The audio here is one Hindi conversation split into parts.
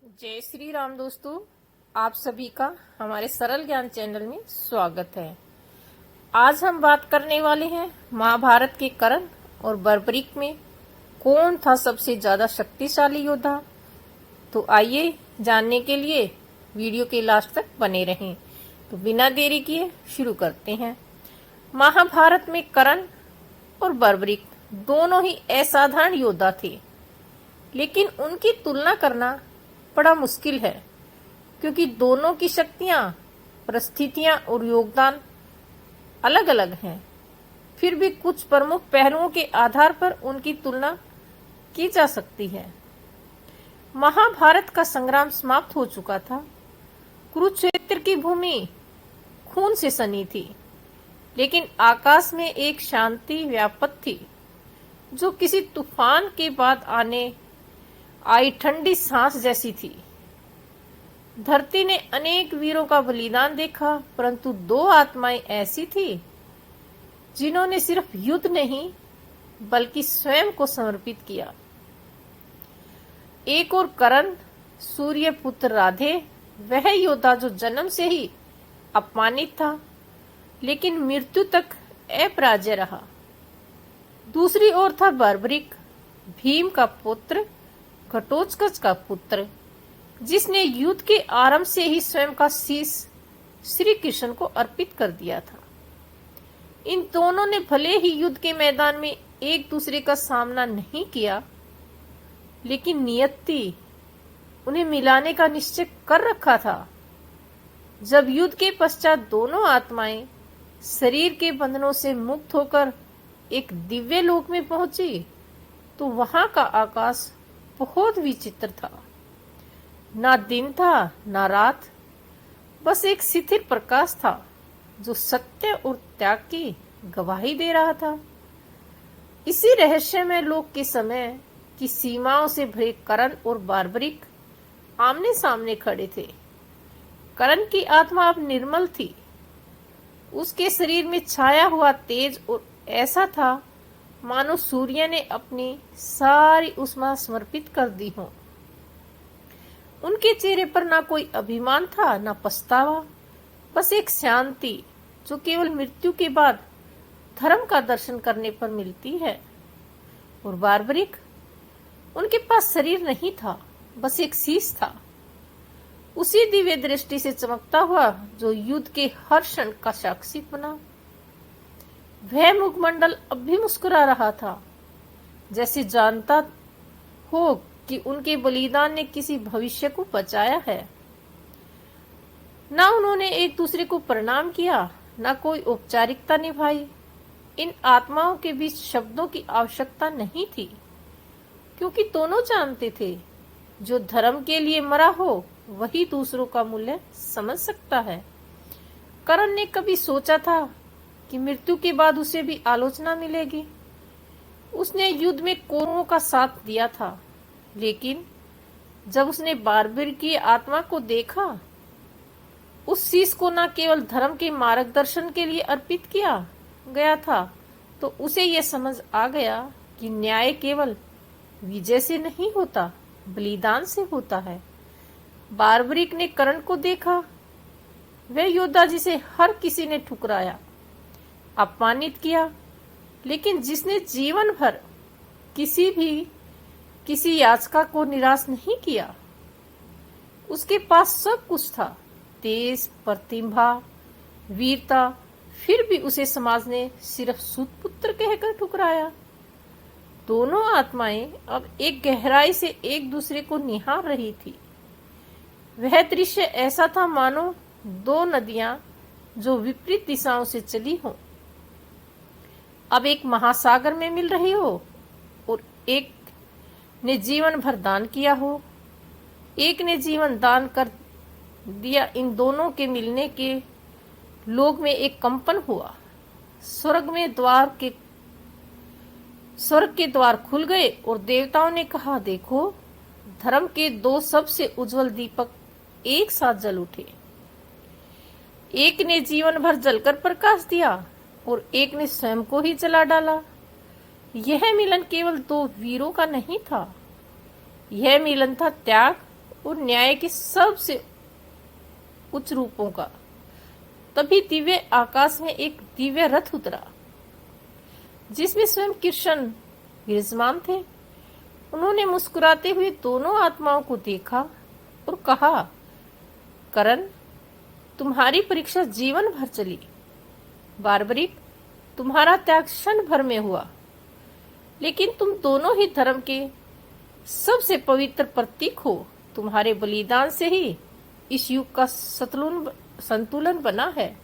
जय श्री राम दोस्तों, आप सभी का हमारे सरल ज्ञान चैनल में स्वागत है। आज हम बात करने वाले हैं महाभारत के कर्ण और बर्बरीक में कौन था सबसे ज्यादा शक्तिशाली योद्धा। तो आइए जानने के लिए वीडियो के लास्ट तक बने रहें। तो बिना देरी किए शुरू करते हैं। महाभारत में कर्ण और बर्बरीक दोनों ही असाधारण योद्धा थे, लेकिन उनकी तुलना करना बड़ा मुश्किल है, क्योंकि दोनों की शक्तियां, परिस्थितियां और योगदान अलग अलग हैं। फिर भी कुछ प्रमुख पहलुओं के आधार पर उनकी तुलना की जा सकती है। महाभारत का संग्राम समाप्त हो चुका था। कुरुक्षेत्र की भूमि खून से सनी थी, लेकिन आकाश में एक शांति व्याप्त थी, जो किसी तूफान के बाद आने आई ठंडी सांस जैसी थी। धरती ने अनेक वीरों का बलिदान देखा, परंतु दो आत्माएं ऐसी थी जिन्होंने सिर्फ युद्ध नहीं बल्कि स्वयं को समर्पित किया। एक और कर्ण, सूर्य पुत्र राधे, वह योद्धा जो जन्म से ही अपमानित था लेकिन मृत्यु तक अपराजय रहा। दूसरी ओर था बर्बरीक, भीम का पुत्र, घटोत्कच का पुत्र, जिसने युद्ध के आरंभ से ही स्वयं का शीश श्री कृष्ण को अर्पित कर दिया था। इन दोनों ने भले ही युद्ध के मैदान में एक दूसरे का सामना नहीं किया, लेकिन नियति उन्हें मिलाने का निश्चय कर रखा था। जब युद्ध के पश्चात दोनों आत्माएं शरीर के बंधनों से मुक्त होकर एक दिव्य लोक में पहुंची, तो वहां का आकाश बहुत विचित्र था। ना दिन था ना रात, बस एक शिथिल प्रकाश था जो सत्य और त्याग की गवाही दे रहा था। इसी रहस्यमय लोक के समय की सीमाओं से भरे कर्ण और बर्बरीक आमने सामने खड़े थे। कर्ण की आत्मा अब निर्मल थी। उसके शरीर में छाया हुआ तेज और ऐसा था मानो सूर्य ने अपनी सारी उष्मा समर्पित कर दी हो। उनके चेहरे पर ना कोई अभिमान था ना पछतावा, बस एक शांति जो केवल मृत्यु के बाद धर्म का दर्शन करने पर मिलती है। और बर्बरीक, उनके पास शरीर नहीं था, बस एक शीश था, उसी दिव्य दृष्टि से चमकता हुआ जो युद्ध के हर क्षण का साक्षी बना। वह मुखमंडल अब भी मुस्कुरा रहा था, जैसे जानता हो कि उनके बलिदान ने किसी भविष्य को बचाया है। ना उन्होंने एक दूसरे को प्रणाम किया, ना कोई औपचारिकता निभाई। इन आत्माओं के बीच शब्दों की आवश्यकता नहीं थी, क्योंकि दोनों जानते थे जो धर्म के लिए मरा हो वही दूसरों का मूल्य समझ सकता है। कर्ण ने कभी सोचा था कि मृत्यु के बाद उसे भी आलोचना मिलेगी। उसने युद्ध में कौरवों का साथ दिया था, लेकिन जब उसने बर्बरीक की आत्मा को देखा, उस शीश को न केवल धर्म के मार्गदर्शन के लिए अर्पित किया गया था, तो उसे यह समझ आ गया कि न्याय केवल विजय से नहीं होता, बलिदान से होता है। बर्बरीक ने कर्ण को देखा, वह योद्धा जिसे हर किसी ने ठुकराया, अपमानित किया, लेकिन जिसने जीवन भर किसी याचिका को निराश नहीं किया। उसके पास सब कुछ था, तेज, प्रतिभा, वीरता, फिर भी उसे समाज ने सिर्फ सूतपुत्र कहकर ठुकराया। दोनों आत्माएं अब एक गहराई से एक दूसरे को निहार रही थी। वह दृश्य ऐसा था मानो दो नदियां जो विपरीत दिशाओं से चली हों, अब एक महासागर में मिल रही हो, और एक ने जीवन भर दान किया हो, एक ने जीवन दान कर दिया। इन दोनों के मिलने के लोक में एक कंपन हुआ। स्वर्ग के द्वार खुल गए और देवताओं ने कहा, देखो, धर्म के दो सबसे उज्जवल दीपक एक साथ जल उठे। एक ने जीवन भर जलकर प्रकाश दिया और एक ने स्वयं को ही जला डाला। यह मिलन केवल दो वीरों का नहीं था, यह मिलन था त्याग और न्याय के सबसे उच्च रूपों का। तभी दिव्य आकाश में एक दिव्य रथ उतरा जिसमें स्वयं कृष्ण विराजमान थे। उन्होंने मुस्कुराते हुए दोनों आत्माओं को देखा और कहा, करण, तुम्हारी परीक्षा जीवन भर चली। बार्बरिक, तुम्हारा त्याग क्षण भर में हुआ, लेकिन तुम दोनों ही धर्म के सबसे पवित्र प्रतीक हो। तुम्हारे बलिदान से ही इस युग का संतुलन बना है।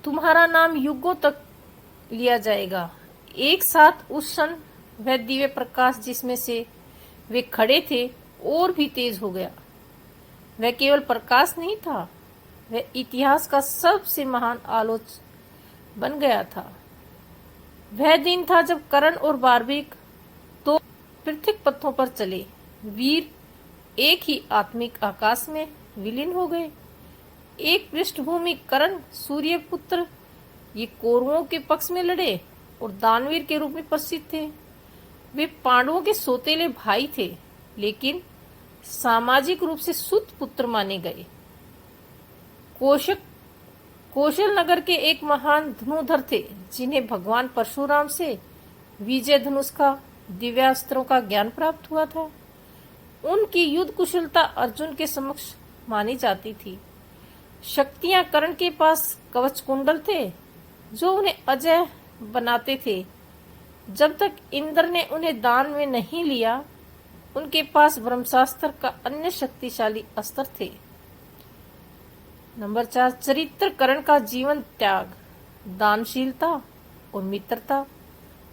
तुम्हारा नाम युगों तक लिया जाएगा। एक साथ उस क्षण वह दिव्य प्रकाश जिसमें से वे खड़े थे और भी तेज हो गया। वह केवल प्रकाश नहीं था, वह इतिहास का सबसे महान आलोच बन गया था। वह दिन था जब करण और बार्बरिक दो पृथक पथों पर चले। वीर एक ही आत्मिक आकाश में विलीन हो गए। एक पृष्ठभूमि करण सूर्य पुत्र ये कौरवों के पक्ष में लड़े और दानवीर के रूप में प्रसिद्ध थे। वे पांडवों के सौतेले भाई थे, लेकिन सामाजिक रूप से सुत पुत्र माने गए। कौशल नगर के एक महान धनुधर थे जिन्हें भगवान परशुराम से विजय धनुष का दिव्यास्त्रों का ज्ञान प्राप्त हुआ था। उनकी युद्ध कुशलता अर्जुन के समक्ष मानी जाती थी। शक्तियां कर्ण के पास कवच कुंडल थे जो उन्हें अजय बनाते थे। जब तक इंद्र ने उन्हें दान में नहीं लिया, उनके पास ब्रह्मास्त्र का अन्य शक्तिशाली अस्त्र थे। नंबर 4, चरित्र कर्ण का जीवन त्याग, दानशीलता और मित्रता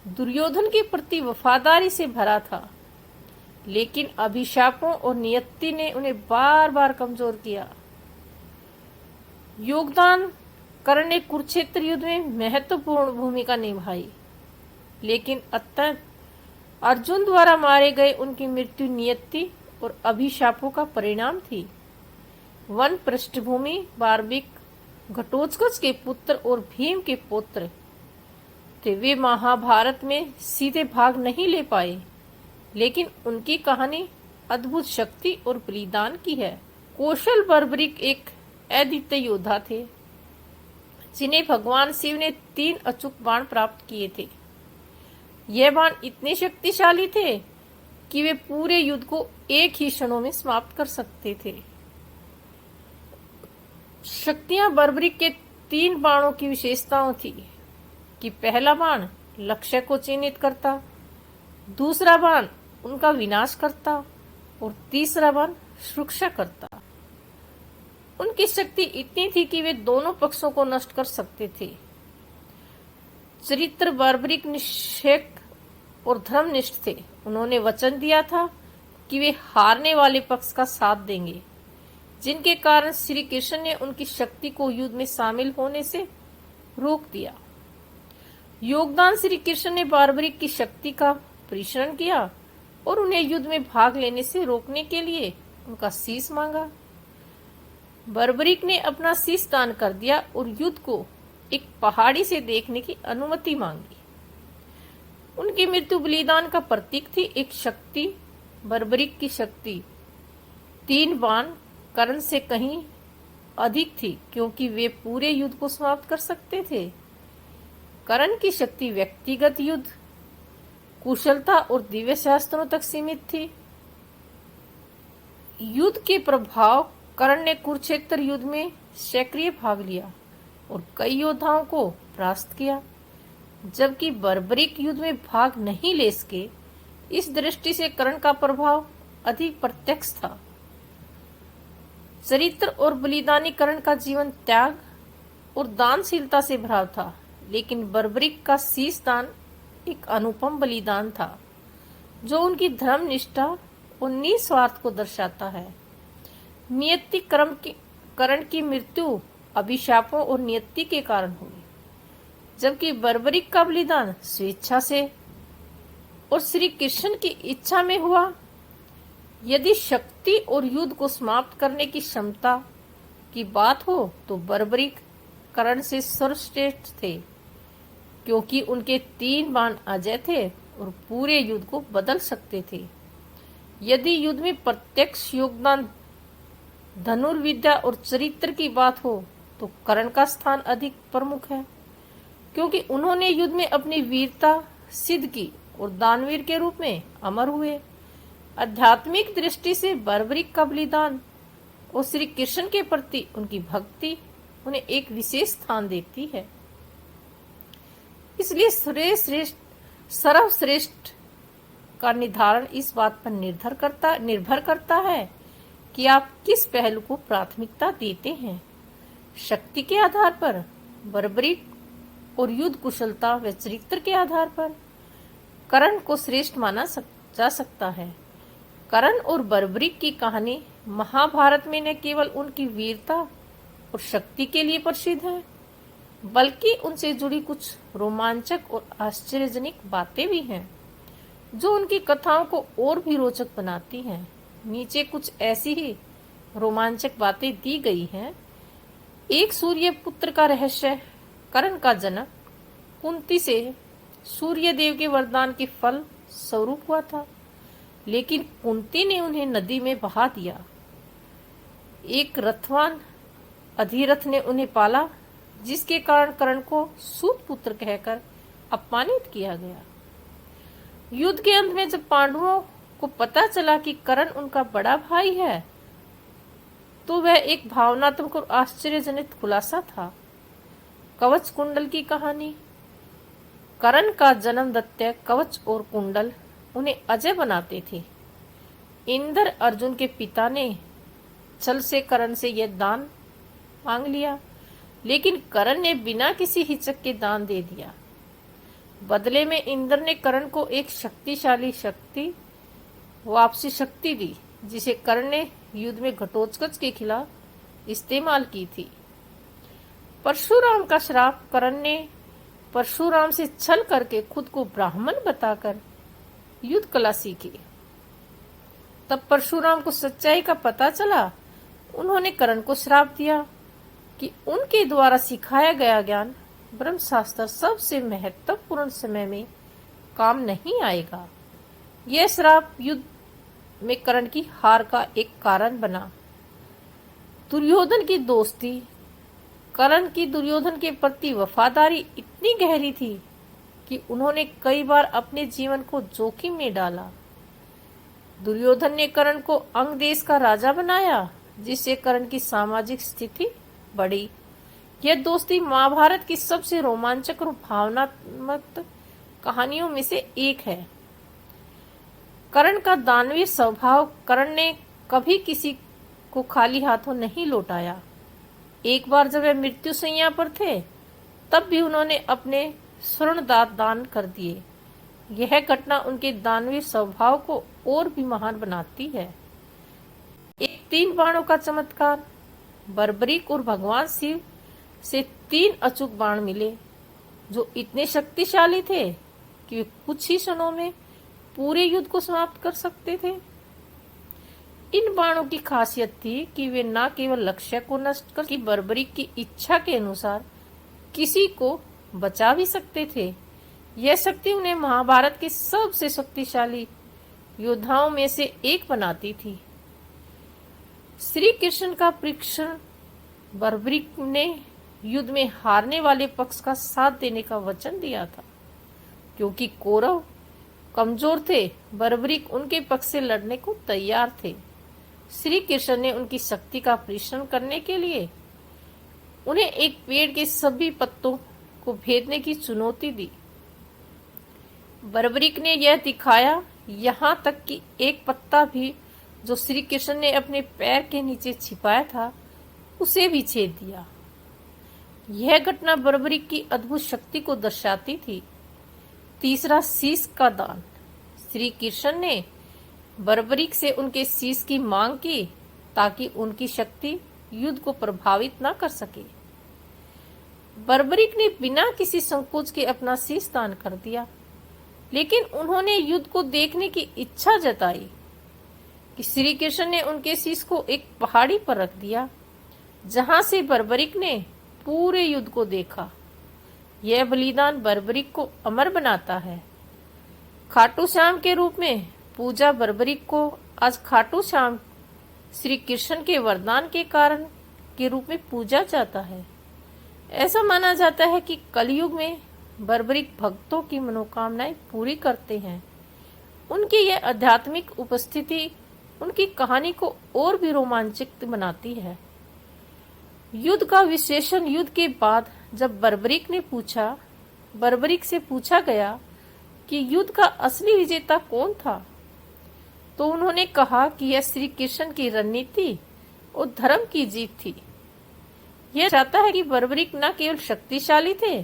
दुर्योधन के प्रति वफादारी से भरा था, लेकिन अभिशापों और नियति ने उन्हें बार बार कमजोर किया। योगदान कर्ण ने कुरुक्षेत्र युद्ध में महत्वपूर्ण भूमिका निभाई, लेकिन अतः अर्जुन द्वारा मारे गए उनकी मृत्यु नियति और अभिशापों का परिणाम थी। वन पृष्ठभूमि बार्बरिक घटोत्कच के पुत्र और भीम के पुत्र थे। वे महाभारत में सीधे भाग नहीं ले पाए, लेकिन उनकी कहानी अद्भुत शक्ति और बलिदान की है। कौशल बार्बरिक एक अद्वितीय योद्धा थे जिन्हें भगवान शिव ने 3 अचूक बाण प्राप्त किए थे। यह बाण इतने शक्तिशाली थे कि वे पूरे युद्ध को एक ही क्षणों में समाप्त कर सकते थे। शक्तियां बार्बरिक के 3 बाणों की विशेषताओं थी कि पहला बाण लक्ष्य को चिन्हित करता, दूसरा बाण उनका विनाश करता और तीसरा बाण सुरक्षा करता। उनकी शक्ति इतनी थी कि वे दोनों पक्षों को नष्ट कर सकते थे। चरित्र बार्बरिक निष्ठेक और धर्मनिष्ठ थे। उन्होंने वचन दिया था कि वे हारने वाले पक्ष का साथ देंगे, जिनके कारण श्री कृष्ण ने उनकी शक्ति को युद्ध में शामिल होने से रोक दिया। योगदान श्री कृष्ण ने बार्बरिक की शक्ति का परीक्षण किया और उन्हें युद्ध में भाग लेने से रोकने के लिए उनका शीश मांगा। बार्बरिक ने अपना शीश दान कर दिया और युद्ध को एक पहाड़ी से देखने की अनुमति मांगी। उनकी मृत्यु बलिदान का प्रतीक थी। एक शक्ति, बार्बरिक की शक्ति 3 बाण कर्ण से कहीं अधिक थी, क्योंकि वे पूरे युद्ध को समाप्त कर सकते थे। कर्ण की शक्ति व्यक्तिगत युद्ध कुशलता और दिव्य शास्त्रों तक सीमित थी। युद्ध के प्रभाव कर्ण ने कुरुक्षेत्र युद्ध में सक्रिय भाग लिया और कई योद्धाओं को परास्त किया, जबकि बार्बरिक युद्ध में भाग नहीं ले सके। इस दृष्टि से कर्ण का प्रभाव अधिक प्रत्यक्ष था। चरित्र और बलिदानी कर्ण का जीवन त्याग और दानशीलता से भरा था, लेकिन बार्बरिक का शीश दान एक अनुपम बलिदान था जो उनकी धर्म निष्ठा और निस्वार्थ को दर्शाता है। नियति कर्ण की मृत्यु अभिशापों और नियति के कारण हुई, जबकि बार्बरिक का बलिदान स्वेच्छा से और श्री कृष्ण की इच्छा में हुआ। यदि शक्ति और युद्ध को समाप्त करने की क्षमता की बात हो तो बार्बरिक कर्ण से सर्वश्रेष्ठ थे, क्योंकि उनके 3 बाण अजय थे और पूरे युद्ध को बदल सकते थे। यदि युद्ध में प्रत्यक्ष योगदान धनुर्विद्या और चरित्र की बात हो तो कर्ण का स्थान अधिक प्रमुख है, क्योंकि उन्होंने युद्ध में अपनी वीरता सिद्ध की और दानवीर के रूप में अमर हुए। आध्यात्मिक दृष्टि से बर्बरिक का बलिदान और श्री कृष्ण के प्रति उनकी भक्ति उन्हें एक विशेष स्थान देती है। इसलिए सर्वश्रेष्ठ का निर्धारण इस बात पर निर्भर करता है कि आप किस पहलू को प्राथमिकता देते हैं। शक्ति के आधार पर, बर्बरिक और युद्ध कुशलता व चरित्र के आधार पर कर्ण को श्रेष्ठ माना जा सकता है। कर्ण और बर्बरिक की कहानी महाभारत में न केवल उनकी वीरता और शक्ति के लिए प्रसिद्ध है, बल्कि उनसे जुड़ी कुछ रोमांचक और आश्चर्यजनक बातें भी हैं, जो उनकी कथाओं को और भी रोचक बनाती हैं। नीचे कुछ ऐसी ही रोमांचक बातें दी गई हैं। एक सूर्य पुत्र का रहस्य। कर्ण का जन्म कुंती से सूर्य देव के वरदान के फल स्वरूप हुआ था, लेकिन कुंती ने उन्हें नदी में बहा दिया। एक रथवान अधिरथ ने उन्हें पाला, जिसके कारण कर्ण को सूत पुत्र कहकर अपमानित किया गया। युद्ध के अंत में जब पांडवों को पता चला कि कर्ण उनका बड़ा भाई है, तो वह एक भावनात्मक और आश्चर्यजनक खुलासा था। कवच कुंडल की कहानी। कर्ण का जन्म दैत्य कवच और कुंडल उन्हें अजय बनाते थे। इंद्र अर्जुन के पिता ने छल से कर्ण से यह दान मांग लिया, लेकिन कर्ण ने बिना किसी हिचक के दान दे दिया। बदले में इंद्र ने कर्ण को एक शक्तिशाली वापसी शक्ति दी, जिसे कर्ण ने युद्ध में घटोत्कच के खिलाफ इस्तेमाल की थी। परशुराम का श्राप। कर्ण ने परशुराम से छल करके खुद को ब्राह्मण बताकर युद्ध कला सीखी। तब परशुराम को सच्चाई का पता चला। उन्होंने कर्ण को श्राप दिया कि उनके द्वारा सिखाया गया ज्ञान ब्रह्मशास्त्र सबसे महत्वपूर्ण समय में काम नहीं आएगा। यह श्राप युद्ध में कर्ण की हार का एक कारण बना। दुर्योधन की दोस्ती। कर्ण की दुर्योधन के प्रति वफादारी इतनी गहरी थी कि उन्होंने कई बार अपने जीवन को जोखिम में डाला। दुर्योधन ने कर्ण को अंग देश का राजा बनाया, जिससे कर्ण की सामाजिक स्थिति बढ़ी। यह दोस्ती महाभारत की सबसे रोमांचक और भावनात्मक कहानियों में से एक है। कर्ण का दानवीर स्वभाव। कर्ण ने कभी किसी को खाली हाथों नहीं लौटाया। एक बार जब वे मृत्यु शैया पर थे, तब भी उन्होंने अपने स्वर्ण दान कर दिए। यह घटना उनके दानवीर स्वभाव को और भी महान बनाती है। एक 3 बाणों का चमत्कार। बर्बरिक और भगवान शिव से 3 अचूक बाण मिले, जो इतने शक्तिशाली थे कि वे कुछ ही क्षणों में पूरे युद्ध को समाप्त कर सकते थे। इन बाणों की खासियत थी कि वे न केवल लक्ष्य को नष्ट कर, कि बर्बरिक की इच्छा के अनुसार किसी को बचा भी सकते थे। यह शक्ति उन्हें महाभारत के सबसे शक्तिशाली योद्धाओं में से एक बनाती थी। श्री कृष्ण का परीक्षण। बर्बरिक ने युद्ध में हारने वाले पक्ष का साथ देने का वचन दिया था। क्योंकि कौरव कमजोर थे, बर्बरिक उनके पक्ष से लड़ने को तैयार थे। श्री कृष्ण ने उनकी शक्ति का परीक्षण करने के लिए उन्हें एक पेड़ के सभी पत्तों को भेदने की चुनौती दी। बर्बरिक ने यह दिखाया, यहाँ तक कि एक पत्ता भी जो श्री कृष्ण ने अपने पैर के नीचे छिपाया था, उसे भी छेद दिया। यह घटना बर्बरिक की अद्भुत शक्ति को दर्शाती थी। तीसरा, शीश का दान। श्री कृष्ण ने बर्बरिक से उनके शीश की मांग की, ताकि उनकी शक्ति युद्ध को प्रभावित न कर सके। बर्बरिक ने बिना किसी संकोच के अपना शीश दान कर दिया, लेकिन उन्होंने युद्ध को देखने की इच्छा जताई कि श्री कृष्ण ने उनके शीश को एक पहाड़ी पर रख दिया, जहां से बर्बरिक ने पूरे युद्ध को देखा। यह बलिदान बर्बरिक को अमर बनाता है। खाटू श्याम के रूप में पूजा बर्बरिक को आज खाटू श्याम श्री कृष्ण के वरदान के कारण के रूप में पूजा जाता है। ऐसा माना जाता है कि कलयुग में बर्बरिक भक्तों की मनोकामनाएं पूरी करते हैं। उनकी यह आध्यात्मिक उपस्थिति उनकी कहानी को और भी रोमांचक बनाती है। युद्ध का विशेषण युद्ध के बाद जब बर्बरिक से पूछा गया कि युद्ध का असली विजेता कौन था, तो उन्होंने कहा कि यह श्री कृष्ण की रणनीति और धर्म की जीत थी। यह चाहता है कि बर्बरिक न केवल शक्तिशाली थे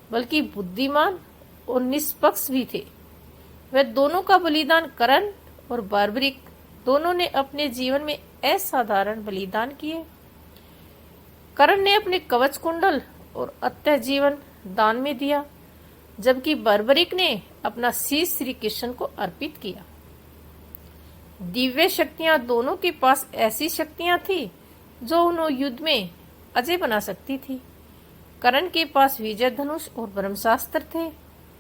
बल्कि बुद्धिमान और निष्पक्ष भी थे। वह दोनों का बलिदान करण और बर्बरिक दोनों ने अपने जीवन में असाधारण बलिदान किए। करण ने अपने कवच कुंडल और अत्य जीवन दान में दिया, जबकि बर्बरिक ने अपना शीश श्री कृष्ण को अर्पित किया। दिव्य शक्तियां दोनों के पास ऐसी शक्तियां थी जो उन्हें युद्ध में अजय बना सकती थी। करण के पास विजय धनुष और ब्रह्मास्त्र थे,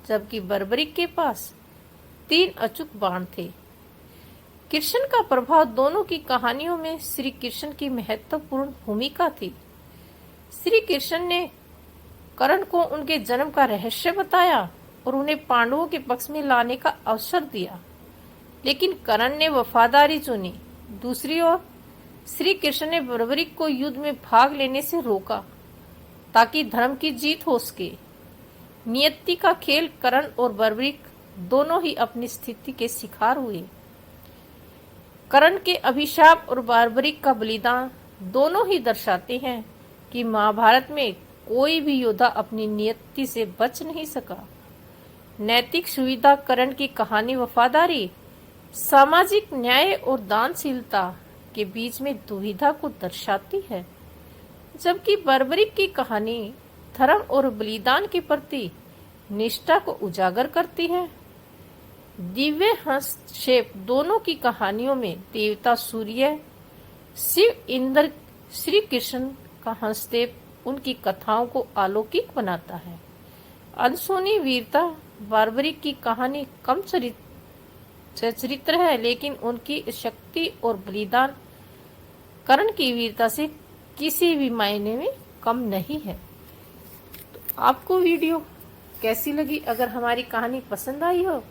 जबकि बर्बरिक के पास 3 अचूक बाण थे। कृष्ण का प्रभाव दोनों की कहानियों में श्री कृष्ण की महत्वपूर्ण भूमिका थी। श्री कृष्ण ने करण को उनके जन्म का रहस्य बताया और उन्हें पांडवों के पक्ष में लाने का अवसर दिया, लेकिन करण ने वफादारी चुनी। दूसरी ओर श्री कृष्ण ने बर्बरिक को युद्ध में भाग लेने से रोका ताकि धर्म की जीत हो सके। नियति का खेल करण और बर्बरिक दोनों ही अपनी स्थिति के शिकार हुए। करण के अभिशाप और बर्बरिक का बलिदान दोनों ही दर्शाते हैं कि महाभारत में कोई भी योद्धा अपनी नियति से बच नहीं सका। नैतिक सुविधा करण की कहानी वफादारी, सामाजिक न्याय और दानशीलता के बीच में दुविधा को दर्शाती है, जबकि बर्बरिक की कहानी धर्म और बलिदान के प्रति निष्ठा को उजागर करती है। दिव्य हस्तक्षेप दोनों की कहानियों में देवता सूर्य, शिव, इंद्र, श्री कृष्ण का हस्तक्षेप उनकी कथाओं को अलौकिक बनाता है। अनसुनी वीरता बर्बरिक की कहानी कम चरित्र है, लेकिन उनकी शक्ति और बलिदान करण की वीरता से किसी भी मायने में कम नहीं है। तो आपको वीडियो कैसी लगी? अगर हमारी कहानी पसंद आई हो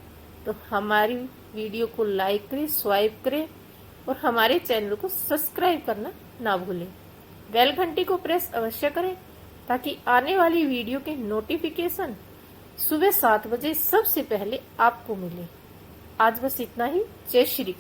तो हमारी वीडियो को लाइक करें, स्वाइप करें और हमारे चैनल को सब्सक्राइब करना ना भूलें। बेल घंटी को प्रेस अवश्य करें ताकि आने वाली वीडियो के नोटिफिकेशन सुबह 7 बजे सबसे पहले आपको मिले। आज बस इतना ही। जय श्री कृष्ण।